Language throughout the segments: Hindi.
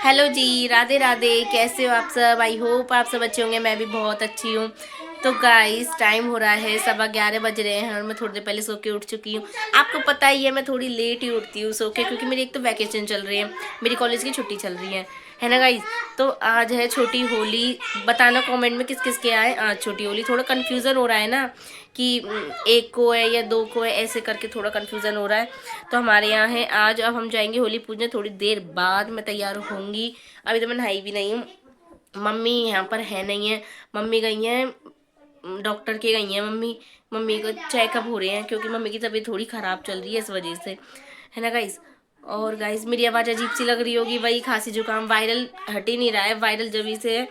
हेलो जी, राधे राधे। कैसे हो आप सब? आई होप आप सब अच्छे होंगे। मैं भी बहुत अच्छी हूँ। तो गाइस, टाइम हो रहा है 11:15 बज रहे हैं और मैं थोड़ी देर पहले सो के उठ चुकी हूँ। आपको पता ही है मैं थोड़ी लेट ही उठती हूँ सो के, क्योंकि मेरी एक तो वैकेशन चल रही है, मेरी कॉलेज की छुट्टी चल रही है ना गाइस। तो आज है छोटी होली। बताना कमेंट में किस किस के आए आज छोटी होली। थोड़ा कन्फ्यूज़न हो रहा है ना कि एक को है या दो को है, ऐसे करके थोड़ा कन्फ्यूज़न हो रहा है। तो हमारे यहाँ है आज। अब हम जाएंगे होली पूजने थोड़ी देर बाद। मैं तैयार होंगी। अभी तो मैं नहाई भी नहीं हूँ। मम्मी यहाँ पर है नहीं है। मम्मी गई हैं डॉक्टर के, गई हैं मम्मी। मम्मी को चेकअप हो रहे हैं क्योंकि मम्मी की तबीयत थोड़ी ख़राब चल रही है, इस वजह से, है ना गाइस। और गाइस, मेरी आवाज़ अजीब सी लग रही होगी, वही खांसी जुकाम, वायरल हट ही नहीं रहा है, वायरल जब से है,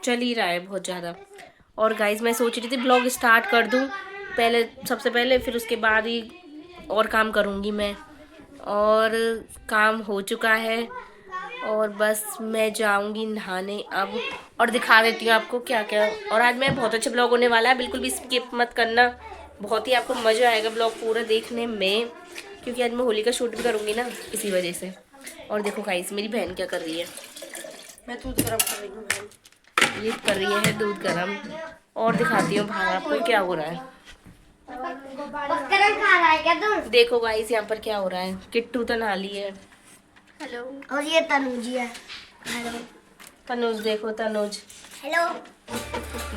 चल ही रहा है बहुत ज़्यादा। और गाइस, मैं सोच रही थी ब्लॉग स्टार्ट कर दूँ पहले, सबसे पहले, फिर उसके बाद ही और काम करूँगी मैं। और काम हो चुका है और बस मैं जाऊंगी नहाने अब। और दिखा देती हूँ आपको क्या क्या। और आज मैं बहुत अच्छा ब्लॉग होने वाला है, बिल्कुल भी स्किप मत करना। बहुत ही आपको मज़ा आएगा ब्लॉग पूरा देखने में, क्योंकि आज मैं होली का शूट भी करूँगी ना, इसी वजह से। और देखो गाइस, मेरी बहन क्या कर रही है। मैं दूध गर्म कर रही हूँ, ये कर रही है दूध गर्म। और दिखाती हूँ बाहर आपको क्या हो रहा है। खा रहा है क्या तुम? देखो गाइस, यहाँ पर क्या हो रहा है। किट्टू तो नहा ली है। हेलो। और ये तनुज है। हेलो तनुज, देखो तनुज। हेलो।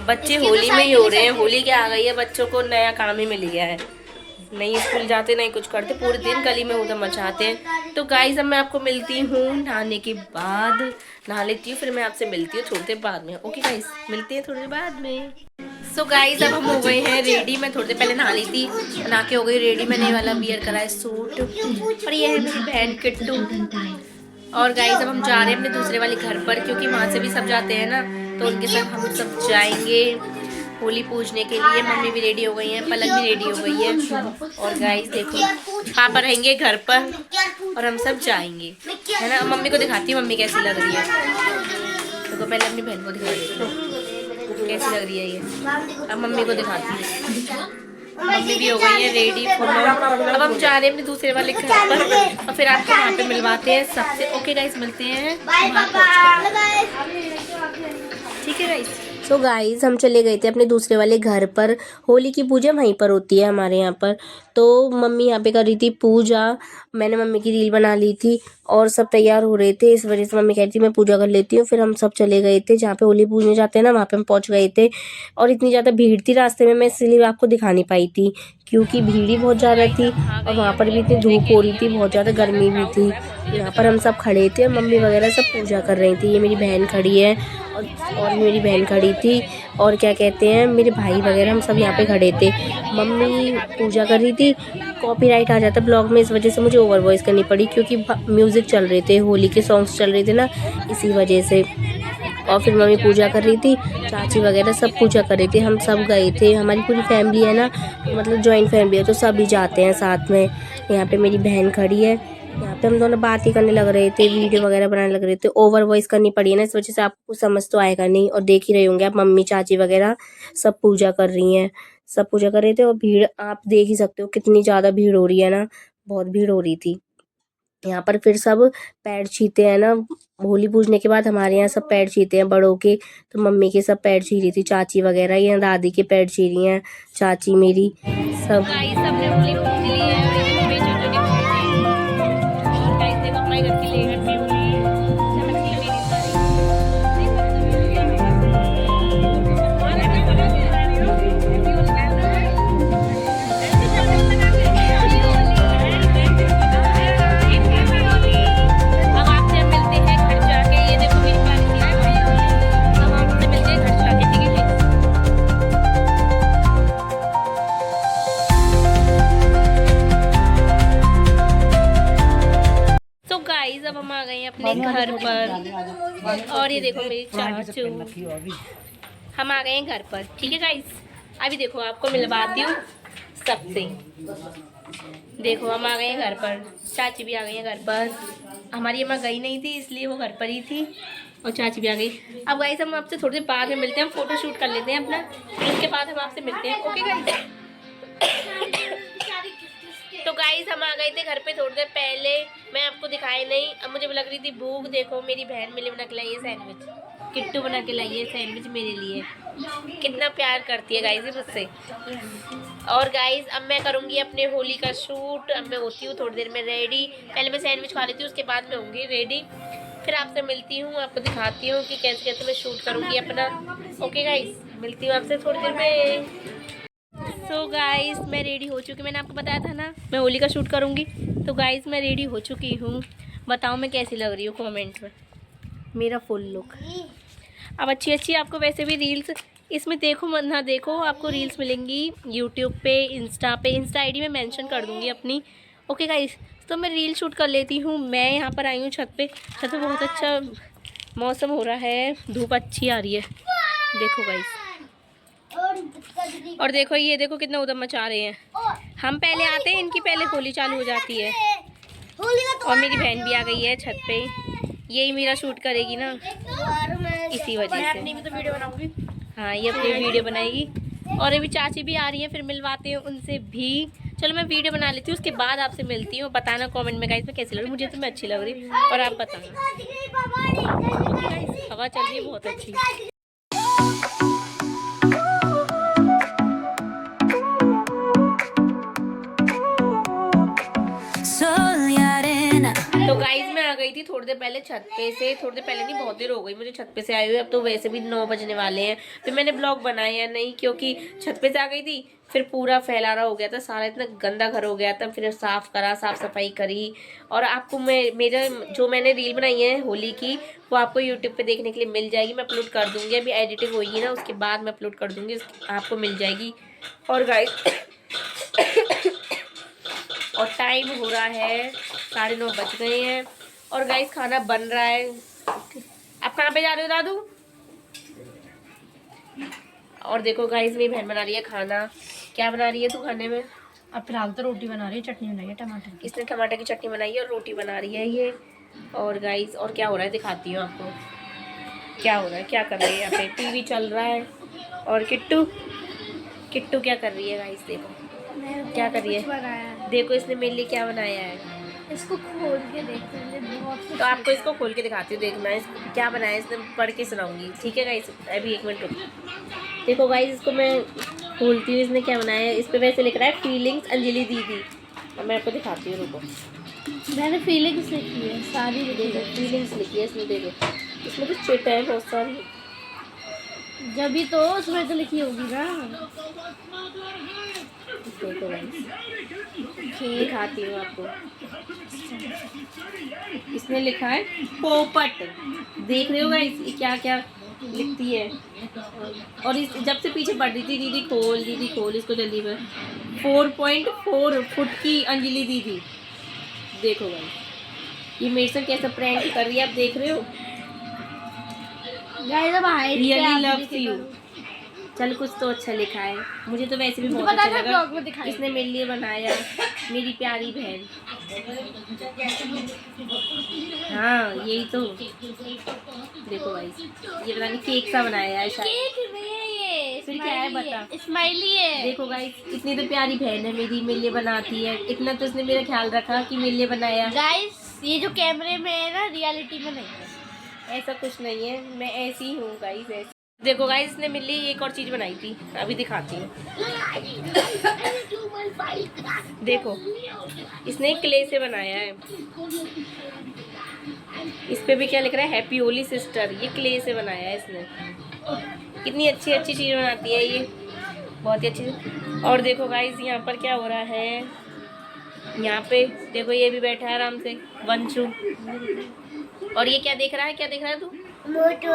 बच्चे होली में ही हो रहे हैं। होली क्या आ गई है, बच्चों को नया काम ही मिल गया है। नहीं स्कूल जाते, नहीं कुछ करते, पूरे दिन गली में उधर मचाते हैं। तो गाइस, अब मैं आपको मिलती हूँ नहाने के बाद। नहा लेती हूँ, फिर मैं आपसे मिलती हूँ थोड़ी देर बाद में। ओके गाइस, मिलते हैं थोड़ी देर बाद में। सो गाइस, अब हम हो गए हैं रेडी। मैं थोड़ी देर पहले नहा ली थी, नहा के हो गई रेडी। मैंने ये वाला वियर करा है सूट। और ये है मेरी बहन किट्टू। और गाइस, अब हम जा रहे हैं अपने दूसरे वाले घर पर, क्योंकि वहाँ से भी सब जाते हैं ना, तो उनके साथ हम सब जाएंगे होली पूजने के लिए। मम्मी भी रेडी हो गई है, पलक भी रेडी हो गई है। और गाइस देखो, पापा रहेंगे घर पर और हम सब जाएंगे, है ना। मम्मी को दिखाती हूँ मम्मी कैसी लग रही है। तो पहले अपनी बहन को दिखा देती हूँ कैसी लग रही है ये। अब मम्मी को दिखाती हूँ। मम्मी भी हो गई है रेडी फुल। अब हम जा रहे हैं अपने दूसरे वाले घर पर और फिर आपको वहाँ पे मिलवाते हैं सबसे। ओके गाइस, मिलते हैं वहाँ पहुँचकर। ठीक है गाइस। सो गाइस, हम चले गए थे अपने दूसरे वाले घर पर। होली की पूजा वहीं पर होती है हमारे यहाँ पर। तो मम्मी यहाँ पे कर रही थी पूजा। मैंने मम्मी की रील बना ली थी और सब तैयार हो रहे थे, इस वजह से मम्मी कहती थी मैं पूजा कर लेती हूँ। फिर हम सब चले गए थे जहाँ पे होली पूजने जाते हैं ना, वहाँ पे हम पहुँच गए थे। और इतनी ज़्यादा भीड़ थी रास्ते में, मैं इसलिए आपको दिखा नहीं पाई थी, क्योंकि भीड़ ही बहुत ज़्यादा थी। और वहाँ पर भी इतनी धूप हो रही थी, बहुत ज़्यादा गर्मी भी थी। यहाँ पर हम सब खड़े थे और मम्मी वगैरह सब पूजा कर रही थी। ये मेरी बहन खड़ी है और मेरी बहन खड़ी थी, और क्या कहते हैं, मेरे भाई वगैरह, हम सब यहाँ पे खड़े थे। मम्मी पूजा कर रही थी। कॉपीराइट आ जाता ब्लॉग में, इस वजह से मुझे ओवर वॉइस करनी पड़ी, क्योंकि म्यूज़िक चल रहे थे, होली के सॉन्ग्स चल रहे थे ना, इसी वजह से। और फिर मम्मी पूजा कर रही थी, चाची वगैरह सब पूजा कर रही थी। हम सब गए थे, हमारी पूरी फैमिली है ना, मतलब जॉइंट फैमिली है, तो सभी जाते हैं साथ में। यहाँ पे मेरी बहन खड़ी है। यहाँ पे हम दोनों बात ही करने लग रहे थे, वीडियो वगैरह बनाने लग रहे थे। ओवर वॉइस करनी पड़ी है ना, इस वजह से आपको समझ तो आएगा नहीं। और देख ही रहे होंगे आप, मम्मी चाची वगैरह सब पूजा कर रही हैं, सब पूजा कर रहे थे। और भीड़ आप देख ही सकते हो कितनी ज़्यादा भीड़ हो रही है ना, बहुत भीड़ हो रही थी यहाँ पर। फिर सब पैर छीते हैं ना, होली पूजने के बाद हमारे यहाँ सब पैर छीते हैं बड़ों के। तो मम्मी के सब पैर छी रही थी, चाची वगैरह, ये दादी के पैर छी रही हैं चाची मेरी सब। सबने होली पूज ली है। और ये देखो मेरी छोटी छोटी बहनें। और गाइस देखो हमारे घर की लेहट भी हो रही है, चमक रही है मेरी गाइस। अब हम आ गए हैं अपने घर पर और ये देखो मेरी चाचू, हम आ गए हैं घर पर। ठीक है गाइस, अभी देखो आपको मिलवाती हूँ सबसे। देखो हम आ गए हैं घर पर, चाची भी आ गई है घर पर। हमारी अम्मा गई नहीं थी, इसलिए वो घर पर ही थी, और चाची भी आ गई। अब गाइस, हम आपसे थोड़ी देर बाद में मिलते हैं, हम फोटो शूट कर लेते हैं अपना, उसके बाद हम आपसे मिलते हैं। Okay guys. तो गाइस हम आ गए थे घर पे थोड़ी देर पहले, मैं आपको दिखाई नहीं। अब मुझे लग रही थी भूख। देखो मेरी बहन मेरे बना के लाई है सैंडविच, किट्टू बना के लाई है सैंडविच मेरे लिए। कितना प्यार करती है गाइस मुझसे। और गाइस अब मैं करूँगी अपने होली का शूट। अब मैं होती हूँ थोड़ी देर में रेडी। पहले मैं सैंडविच खा लेती हूँ, उसके बाद मैं होंगी रेडी। फिर आपसे मिलती हूँ, आपको दिखाती हूँ कि कैसे कैसे मैं शूट करूँगी अपना। ओके गाइस, मिलती हूँ आपसे थोड़ी देर में। सो गाइस मैं रेडी हो चुकी, मैंने आपको बताया था ना मैं होली का शूट करूँगी। तो गाइस मैं रेडी हो चुकी हूँ, बताओ मैं कैसी लग रही हूँ कमेंट में। मेरा फुल लुक। अब अच्छी अच्छी आपको वैसे भी रील्स इसमें देखो मत ना देखो, आपको रील्स मिलेंगी यूट्यूब पे, इंस्टा आईडी में मेंशन कर दूँगी अपनी। ओके गाइस, तो मैं रील शूट कर लेती हूँ। मैं यहाँ पर आई हूँ छत पे बहुत अच्छा मौसम हो रहा है, धूप अच्छी आ रही है। देखो गाइस, और देखो ये देखो कितना उधम मचा रहे हैं। हम पहले आते हैं, इनकी पहले होली चालू हो जाती है। और मेरी बहन भी आ गई है छत पे, यही मेरा शूट करेगी ना, इसी वजह से। अपनी भी तो वीडियो बनाऊंगी। हाँ ये अपनी वीडियो बनाएगी। और अभी चाची भी आ रही है, फिर मिलवाते हैं उनसे भी। चलो मैं वीडियो बना लेती हूँ, उसके बाद आपसे मिलती हूँ। बताना कमेंट में गाइस मैं कैसी लग रही हूँ। मुझे तो मैं अच्छी लग रही हूँ, और आप बताना। हवा चल रही है बहुत अच्छी। तो गाइस मैं आ गई थी थोड़ी देर पहले छत पे से, थोड़ी देर पहले नहीं बहुत देर हो गई मुझे छत पे से आए हुए। अब तो वैसे भी 9 बजने वाले हैं। फिर मैंने ब्लॉग बनाया नहीं, क्योंकि छत पे से आ गई थी, फिर पूरा फैलारा हो गया था सारा, इतना गंदा घर हो गया था। फिर साफ करा, साफ सफाई करी। और आपको मेरा जो मैंने रील बनाई है होली की, वो आपको यूट्यूब पे देखने के लिए मिल जाएगी। मैं अपलोड कर दूँगी, अभी एडिटिंग होगी ना उसके बाद मैं अपलोड कर दूँगी, आपको मिल जाएगी। और गाइस और टाइम हो रहा है 9:30 बज गए हैं। और गाइस खाना बन रहा है। आप कहाँ पे जा रहे हो दादू? और देखो गाइस मेरी बहन बना रही है खाना। क्या बना रही है तू खाने में? अब फिलहाल तो रोटी बना रही है, चटनी बनाई है टमाटर की। इसने टमाटर की चटनी बनाई है और रोटी बना रही है ये। और गाइस और क्या हो रहा है दिखाती हूँ आपको, क्या हो रहा है, क्या कर रही है। यहाँ पे टीवी चल रहा है। और किट्टू क्या कर रही है गाइस, देखो क्या कर रही है। देखो इसने मेरे लिए क्या बनाया है, इसको खोल के देखते हैं बहुत। तो आपको इसको खोल के दिखाती हूँ, देखना इसको क्या बनाया है। इसने पढ़ के सुनाऊंगी, ठीक है गाइस? अभी 1 मिनट रुको। देखो गाइस इसको मैं खोलती हूँ, इसने क्या बनाया है। इस पे वैसे लिख रहा है फीलिंग्स अंजलि दीदी। अब मैं आपको दिखाती हूँ, रुको। मैंने फीलिंग्स लिखी है सारी, देखो फीलिंग्स लिखी है इसमें, देखो इसमें तो चिट है बहुत सारी। जब भी तो उसमें तो लिखी होगी ना। देखो गाइस दिखाती हूँ आपको। इसने लिखा है पोपट, देख रहे हो गाइस ये क्या क्या लिखती है। और इस जब से पीछे बढ़ रही थी, दीदी खोल इसको जल्दी में। 4.4 फुट की अंजलि दीदी। देखो गाइस ये मेरे से कैसा प्रैंक कर रही है, आप देख रहे हो। गाइस अब हाइट रियली लव्स यू। चल कुछ तो अच्छा लिखा है, मुझे तो वैसे भी बहुत अच्छा लगा। इसने मेरे लिए बनाया, मेरी प्यारी बहन। हाँ यही तो। देखो गाइस ये पता नहीं केक सा बनाया है शायद। केक नहीं है ये, फिर क्या है बता। स्माइली है। देखो गाइस इतनी तो प्यारी बहन है मेरी, मेरे लिए बनाती है। इतना तो इसने मेरा ख्याल रखा कि मेरे लिए बनाया। गाइस ये जो कैमरे में है ना, रियलिटी में नहीं है। ऐसा कुछ नहीं है, मैं ऐसी हूँ गाइस, ऐसी। देखो गाइस इसने मेरे लिए एक और चीज बनाई थी, अभी दिखाती हूँ। देखो इसने क्ले से बनाया है, इस पे भी क्या लिख रहा है, हैप्पी होली सिस्टर। ये क्ले से बनाया है इसने। कितनी अच्छी अच्छी चीज बनाती है ये, बहुत ही अच्छी। और देखो गाइस यहाँ पर क्या हो रहा है, यहाँ पे देखो ये भी बैठा है आराम से, वंशु। और ये क्या देख रहा है तू? मोटू।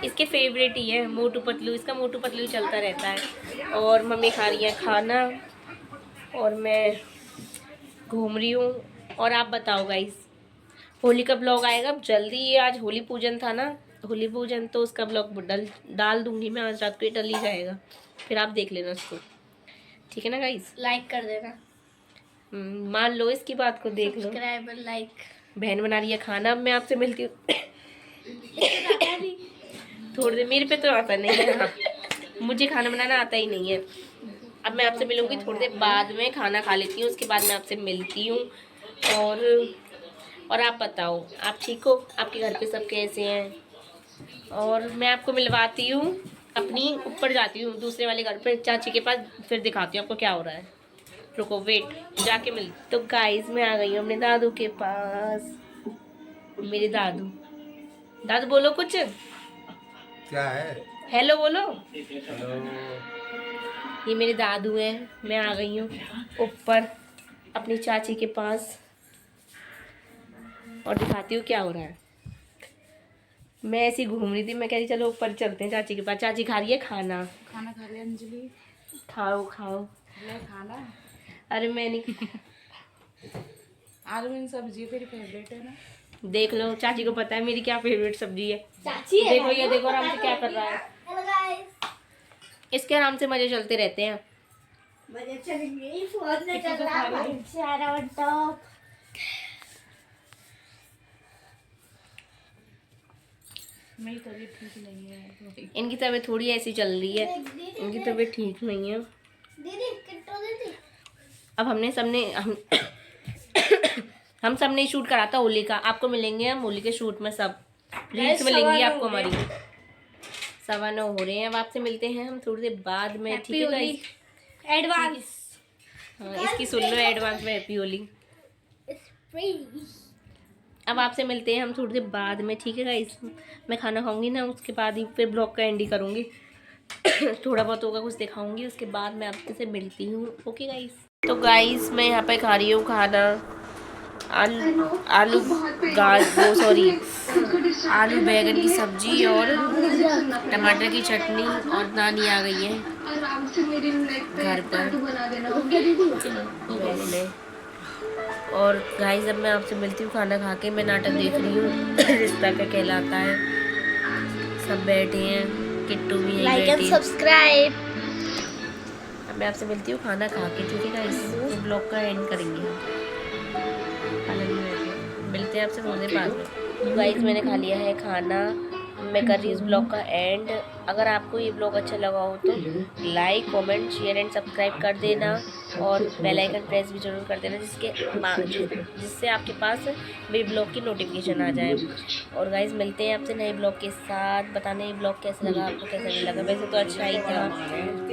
इसके फेवरेट ही है मोटू पतलू, इसका मोटू पतलू चलता रहता है। और मम्मी खा रही है खाना और मैं घूम रही हूँ। और आप बताओ गाइस, होली का ब्लॉग आएगा जल्दी। आज होली पूजन था ना, होली पूजन, तो उसका ब्लॉग डाल दूंगी मैं आज रात को, डल ही जाएगा। फिर आप देख लेना उसको, ठीक है ना गाइस? लाइक कर देना। मान लो इसकी बात को, देख लो। सब्सक्राइब और लाइक। बहन बना रही है खाना, अब मैं आपसे मिलती हूँ थोड़ी देर। मेरे पे तो आता नहीं है, मुझे खाना बनाना आता ही नहीं है। अब मैं आपसे मिलूंगी थोड़ी देर बाद में, खाना खा लेती हूँ, उसके बाद मैं आपसे मिलती हूँ। और आप बताओ, आप ठीक हो? आपके घर पे सब कैसे हैं? और मैं आपको मिलवाती हूँ, अपनी ऊपर जाती हूँ दूसरे वाले घर पे चाची के पास, फिर दिखाती हूँ आपको क्या हो रहा है। रुको, वेट, जाके मिल। तो गाइस मैं आ गई हूँ अपने दादू के पास। मेरे दादू, दादू बोलो कुछ। क्या है? हेलो बोलो। हेलो। ये मेरे दादू हैं, मैं आ गई हूँ ऊपर अपनी चाची के पास और दिखाती हूँ क्या हो रहा है। मैं ऐसी घूम रही थी, मैं कह रही चलो ऊपर चलते हैं चाची के पास। चाची खा रही है खाना। खाना खा लिया अंजलि? खाओ खाओ। ले खाना। अरे मैं नहीं। आलू की सब्जी तेरी फेवरेट है ना? देख लो, चाची को पता है मेरी क्या फेवरेट सब्जी है। चाची है देखो, ये देखो आराम से क्या कर रहा है। इसके आराम से मजे चलते रहते हैं। मजे चलेंगे, फोन में चल रहा है सारा टॉप। मेरी तबीयत ठीक नहीं है। इनकी तबीयत थोड़ी ऐसी चल रही है, इनकी तबीयत ठीक नहीं है। दीदी किट्टो दीदी। अब हम सब ने शूट करा था होली का, आपको मिलेंगे हम होली के शूट में, सब रील्स मिलेंगी आपको हमारी। 9:15 हो रहे हैं। अब आपसे मिलते हैं हम थोड़ी देर बाद में, ठीक है गाइस? एडवांस। हाँ, इसकी सुन लो एडवांस में हैप्पी होली। अब आपसे मिलते हैं हम थोड़ी देर बाद में, ठीक है गाइस? मैं खाना खाऊंगी ना, उसके बाद ही फिर ब्लॉग का एंड ही करूँगी। थोड़ा बहुत होगा, कुछ दिखाऊंगी, उसके बाद मैं आपसे मिलती हूँ। Okay guys? तो गाइस मैं यहाँ पे खा रही हूँ खाना, आलू आलू बैगन की सब्जी और टमाटर की चटनी, और नानी आ गई है घर पर बैठने। और गाइस अब मैं आपसे मिलती हूँ खाना खा के। मैं नाटक देख रही हूँ रिश्ता क्या कहलाता है। सब बैठे हैं, किट्टू भी है बैठी। सब्सक्राइब। अब मैं आपसे मिलती हूँ खाना खा के, ठीक है गाइस? तो ब्लॉग का एंड करेंगे हम। खाना नहीं बैठे, मिलते हैं आपसे थोड़ी देर बाद में। गाइस मैंने खा लिया है खाना, मैं कर रही हूँ इस ब्लॉग का एंड। अगर आपको ये ब्लॉग अच्छा लगा हो तो like, comment, share and subscribe कर देना, और बेल आइकन प्रेस भी जरूर कर देना, जिससे आपके पास मेरे ब्लॉग की नोटिफिकेशन आ जाए। और गाइस मिलते हैं आपसे नए ब्लॉग के साथ। बताना ये ब्लॉग कैसा लगा आपको, कैसा नहीं लगा। वैसे तो अच्छा ही था,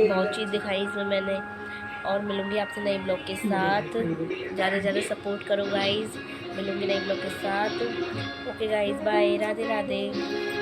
बहुत चीज़ दिखाई इसमें मैंने। और मिलूंगी आपसे नए ब्लॉग के साथ। ज़्यादा से ज़्यादा सपोर्ट करो गाइस। मिलूंगी नए ब्लॉग के साथ। Okay guys, bye, Radhe Radhe.